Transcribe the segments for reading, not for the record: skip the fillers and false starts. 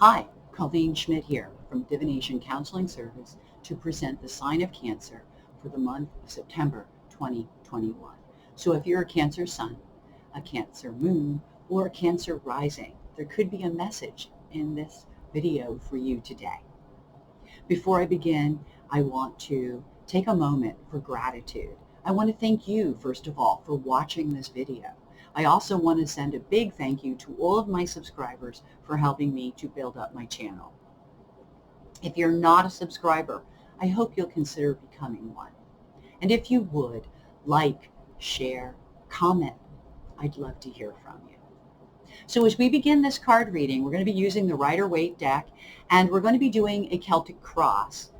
Hi, Colleen Schmidt here from Divination Counseling Service to present the sign of Cancer for the month of September 2021. So if you're a Cancer sun, a Cancer moon, or a Cancer rising, there could be a message in this video for you today. Before I begin, I want to take a moment for gratitude. I want to thank you, first of all, for watching this video. I also want to send a big thank you to all of my subscribers for helping me to build up my channel. If you're not a subscriber, I hope you'll consider becoming one. And if you would, like, share, comment, I'd love to hear from you. So as we begin this card reading, we're going to be using the Rider Waite Deck, and we're going to be doing a Celtic cross,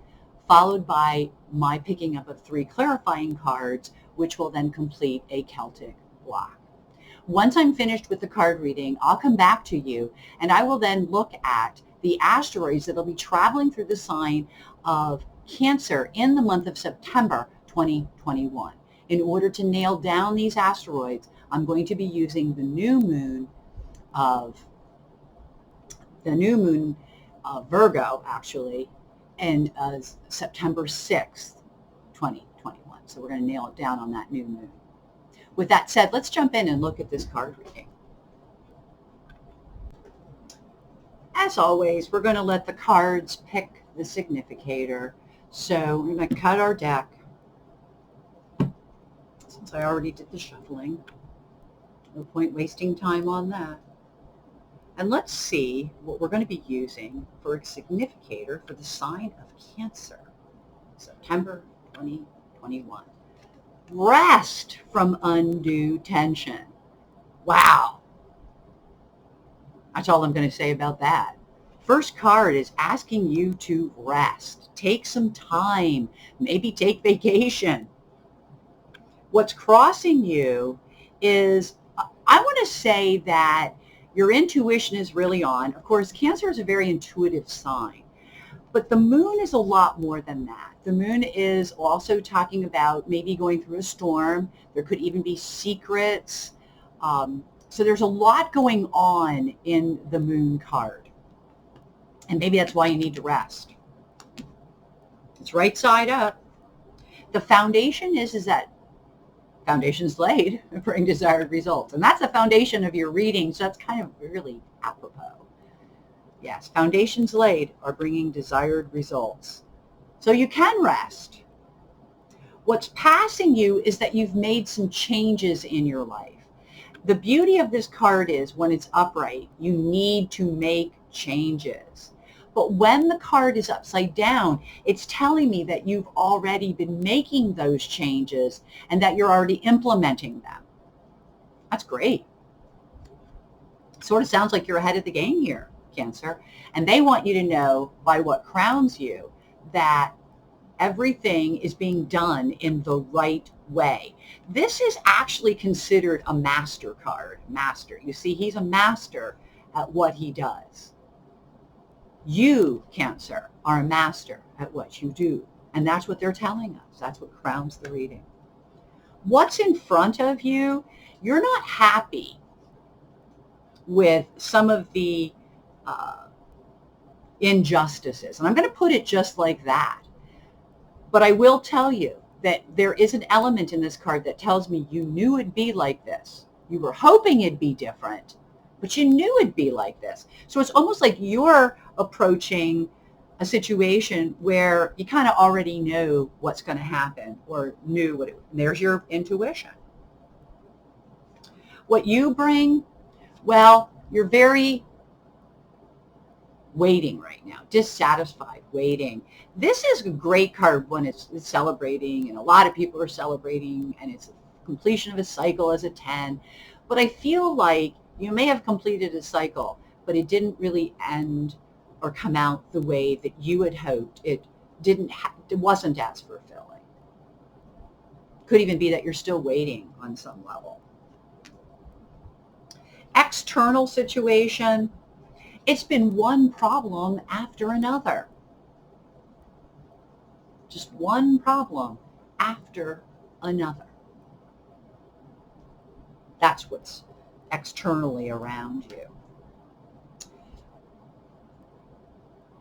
followed by my picking up of 3 clarifying cards, which will then complete a Celtic block. Once I'm finished with the card reading, I'll come back to you, and I will then look at the asteroids that will be traveling through the sign of Cancer in the month of September 2021. In order to nail down these asteroids, I'm going to be using the new moon Virgo, actually, and September 6th, 2021. So we're going to nail it down on that new moon. With that said, let's jump in and look at this card reading. As always, we're going to let the cards pick the significator. So we're going to cut our deck, since I already did the shuffling. No point wasting time on that. And let's see what we're going to be using for a significator for the sign of Cancer, September 2021. Rest from undue tension. Wow. That's all I'm going to say about that. First card is asking you to rest. Take some time. Maybe take vacation. What's crossing you is, I want to say that your intuition is really on. Of course, Cancer is a very intuitive sign. But the moon is a lot more than that. The moon is also talking about maybe going through a storm. There could even be secrets. So there's a lot going on in the moon card. And maybe that's why you need to rest. It's right side up. The foundation is that foundation's laid, bring desired results. And that's the foundation of your reading. So that's kind of really apropos. Yes, foundations laid are bringing desired results. So you can rest. What's passing you is that you've made some changes in your life. The beauty of this card is when it's upright, you need to make changes. But when the card is upside down, it's telling me that you've already been making those changes and that you're already implementing them. That's great. Sort of sounds like you're ahead of the game here, Cancer. And they want you to know by what crowns you that everything is being done in the right way. This is actually considered a master card. Master. You see, he's a master at what he does. You, Cancer, are a master at what you do. And that's what they're telling us. That's what crowns the reading. What's in front of you? You're not happy with some of the injustices. And I'm going to put it just like that. But I will tell you that there is an element in this card that tells me you knew it'd be like this. You were hoping it'd be different, but you knew it'd be like this. So it's almost like you're approaching a situation where you kind of already know what's going to happen or knew what it, there's your intuition. What you bring, well, you're very waiting right now, dissatisfied, waiting. This is a great card when it's celebrating, and a lot of people are celebrating, and it's completion of a cycle as a 10. But I feel like you may have completed a cycle, but it didn't really end or come out the way that you had hoped. It wasn't as fulfilling. Could even be that you're still waiting on some level. External situation. It's been one problem after another. Just one problem after another. That's what's externally around you.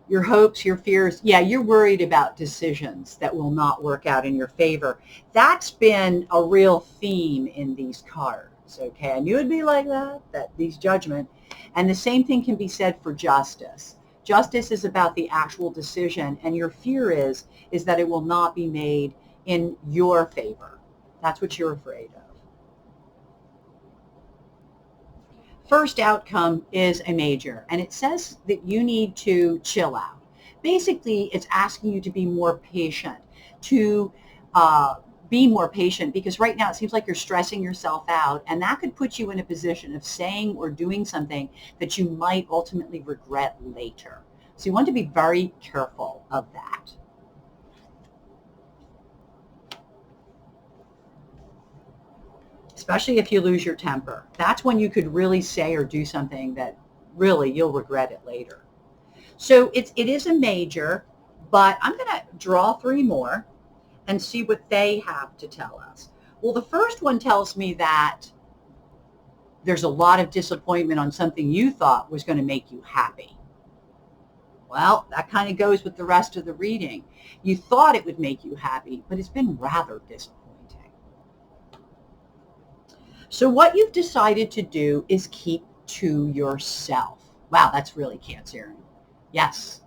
Your hopes, your fears. Yeah, you're worried about decisions that will not work out in your favor. That's been a real theme in these cards. Okay, I knew it'd be like that these judgment. And the same thing can be said for justice. Justice is about the actual decision, and your fear is that it will not be made in your favor. That's what you're afraid of. First outcome is a major, and it says that you need to chill out. Basically, it's asking you to be more patient, to be more patient, because right now it seems like you're stressing yourself out, and that could put you in a position of saying or doing something that you might ultimately regret later. So you want to be very careful of that. Especially if you lose your temper. That's when you could really say or do something that really you'll regret it later. So it is a major, but I'm going to draw three more and see what they have to tell us. Well, the first one tells me that there's a lot of disappointment on something you thought was going to make you happy. Well, that kind of goes with the rest of the reading. You thought it would make you happy, but it's been rather disappointing. So what you've decided to do is keep to yourself. Wow, that's really Cancerian. Yes.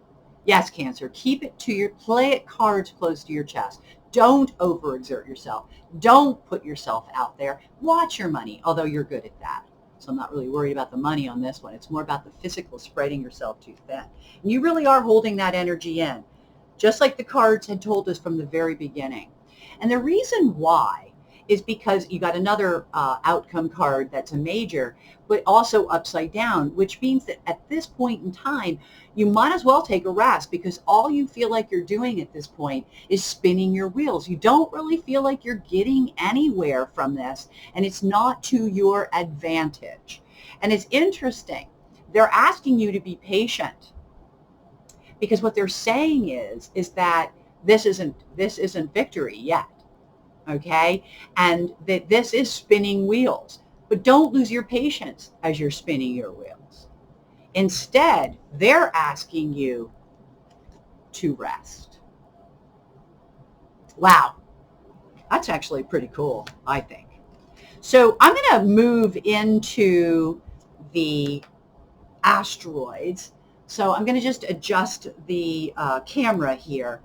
Yes, Cancer. Keep it to play it cards close to your chest. Don't overexert yourself. Don't put yourself out there. Watch your money, although you're good at that. So I'm not really worried about the money on this one. It's more about the physical spreading yourself too thin. And you really are holding that energy in, just like the cards had told us from the very beginning. And the reason why is because you got another outcome card that's a major, but also upside down, which means that at this point in time, you might as well take a rest, because all you feel like you're doing at this point is spinning your wheels. You don't really feel like you're getting anywhere from this, and it's not to your advantage. And it's interesting. They're asking you to be patient, because what they're saying is that this isn't victory yet. Okay, and that this is spinning wheels, but don't lose your patience as you're spinning your wheels. Instead, they're asking you to rest. Wow, that's actually pretty cool, I think. So I'm going to move into the asteroids. So I'm going to just adjust the camera here.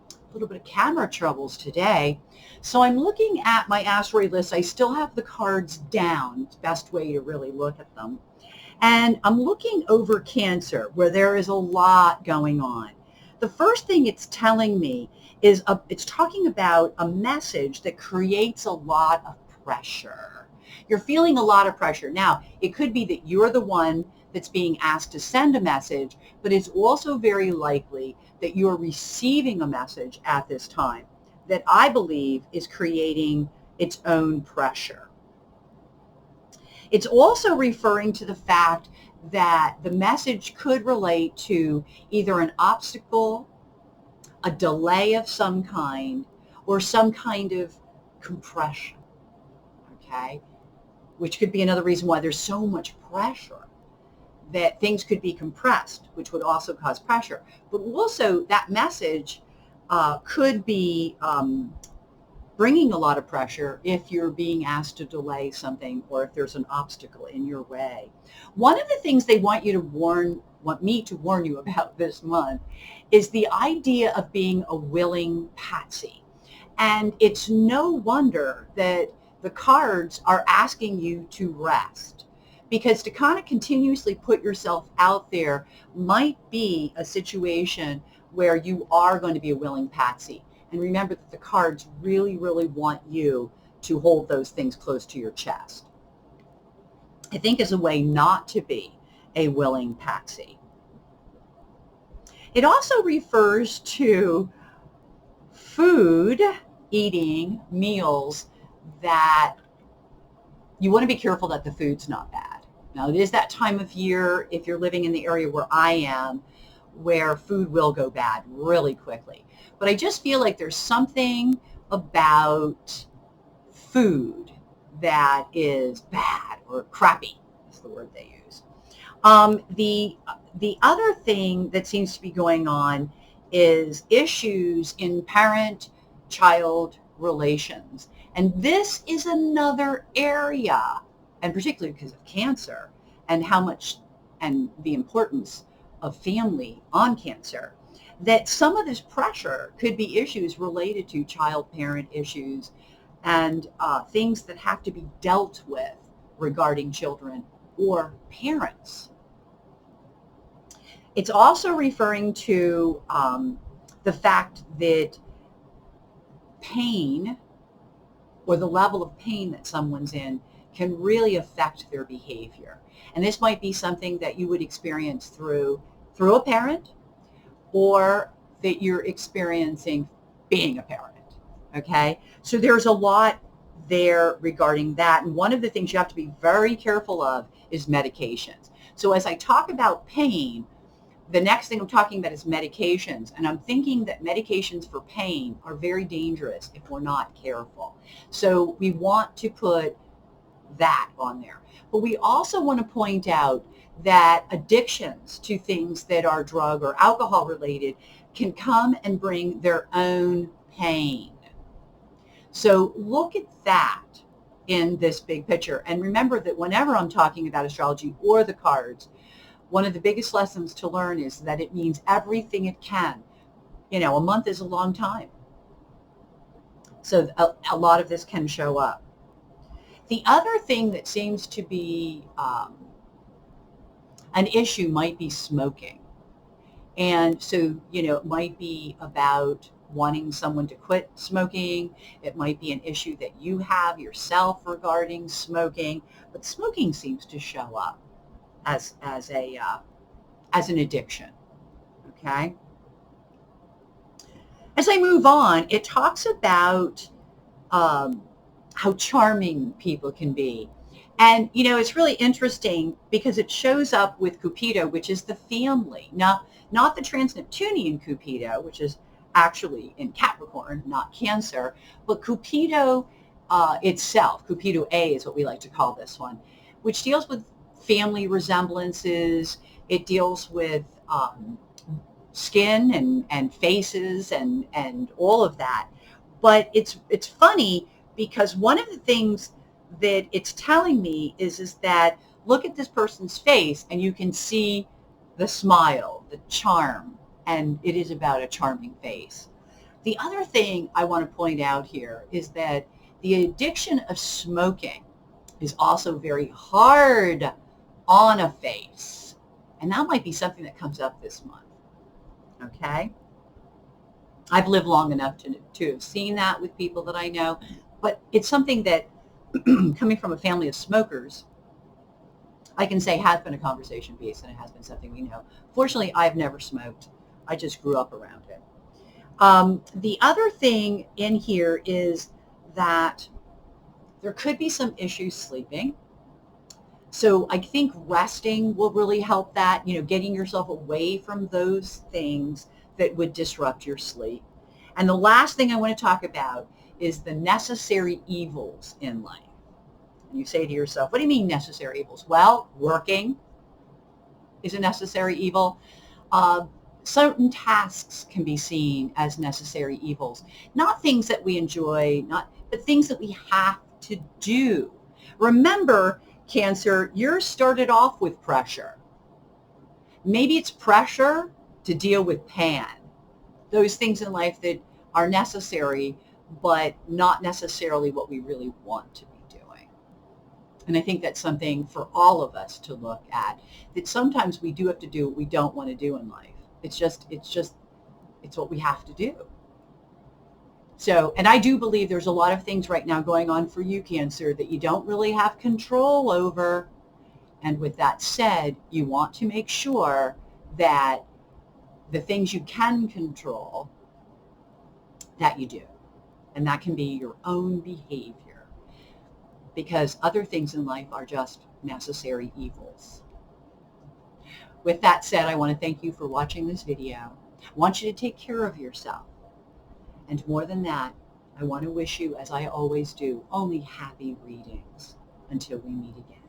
A little bit of camera troubles today. So I'm looking at my asteroid list. I still have the cards down. It's the best way to really look at them. And I'm looking over Cancer, where there is a lot going on. The first thing it's telling me is it's talking about a message that creates a lot of pressure. You're feeling a lot of pressure. Now, it could be that you're the one that's being asked to send a message, but it's also very likely that you're receiving a message at this time that I believe is creating its own pressure. It's also referring to the fact that the message could relate to either an obstacle, a delay of some kind, or some kind of compression, okay? Which could be another reason why there's so much pressure, that things could be compressed, which would also cause pressure. But also that message could be bringing a lot of pressure if you're being asked to delay something, or if there's an obstacle in your way. One of the things they want me to warn you about this month is the idea of being a willing patsy. And it's no wonder that the cards are asking you to rest, because to kind of continuously put yourself out there might be a situation where you are going to be a willing patsy. And remember that the cards really, really want you to hold those things close to your chest. I think is a way not to be a willing patsy. It also refers to food, eating, meals that you want to be careful that the food's not bad. Now, it is that time of year, if you're living in the area where I am, where food will go bad really quickly. But I just feel like there's something about food that is bad or crappy, is the word they use. The other thing that seems to be going on is issues in parent-child relations. And this is another area, and particularly because of cancer and how much and the importance of family on cancer, that some of this pressure could be issues related to child-parent issues and things that have to be dealt with regarding children or parents. It's also referring to the fact that pain, or the level of pain that someone's in, can really affect their behavior. And this might be something that you would experience through a parent, or that you're experiencing being a parent. Okay? So there's a lot there regarding that. And one of the things you have to be very careful of is medications. So as I talk about pain, the next thing I'm talking about is medications, and I'm thinking that medications for pain are very dangerous if we're not careful. So we want to put that on there. But we also want to point out that addictions to things that are drug or alcohol related can come and bring their own pain. So look at that in this big picture. And remember that whenever I'm talking about astrology or the cards, one of the biggest lessons to learn is that it means everything it can. You know, a month is a long time. So a lot of this can show up. The other thing that seems to be an issue might be smoking. And so, you know, it might be about wanting someone to quit smoking. It might be an issue that you have yourself regarding smoking. But smoking seems to show up as an addiction. Okay. As I move on, it talks about how charming people can be. And, you know, it's really interesting because it shows up with Cupido, which is the family. Now, not the trans-Neptunian Cupido, which is actually in Capricorn, not Cancer, but Cupido itself. Cupido A is what we like to call this one, which deals with family resemblances. It deals with skin and faces and all of that. But it's funny because one of the things that it's telling me is that look at this person's face and you can see the smile, the charm, and it is about a charming face. The other thing I want to point out here is that the addiction of smoking is also very hard on a face. And that might be something that comes up this month. Okay? I've lived long enough to have seen that with people that I know, but it's something that, coming from a family of smokers, I can say has been a conversation piece, and it has been something we know. Fortunately, I've never smoked. I just grew up around it. The other thing in here is that there could be some issues sleeping. So I think resting will really help that, you know, getting yourself away from those things that would disrupt your sleep. And the last thing I want to talk about is the necessary evils in life. And you say to yourself, what do you mean necessary evils? Well, working is a necessary evil. Certain tasks can be seen as necessary evils. Not things that we enjoy, but things that we have to do. Remember, Cancer, you're started off with pressure. Maybe it's pressure to deal with pan. Those things in life that are necessary, but not necessarily what we really want to be doing. And I think that's something for all of us to look at, that sometimes we do have to do what we don't want to do in life. It's what we have to do. So, and I do believe there's a lot of things right now going on for you, Cancer, that you don't really have control over. And with that said, you want to make sure that the things you can control, that you do. And that can be your own behavior, because other things in life are just necessary evils. With that said, I want to thank you for watching this video. I want you to take care of yourself. And more than that, I want to wish you, as I always do, only happy readings until we meet again.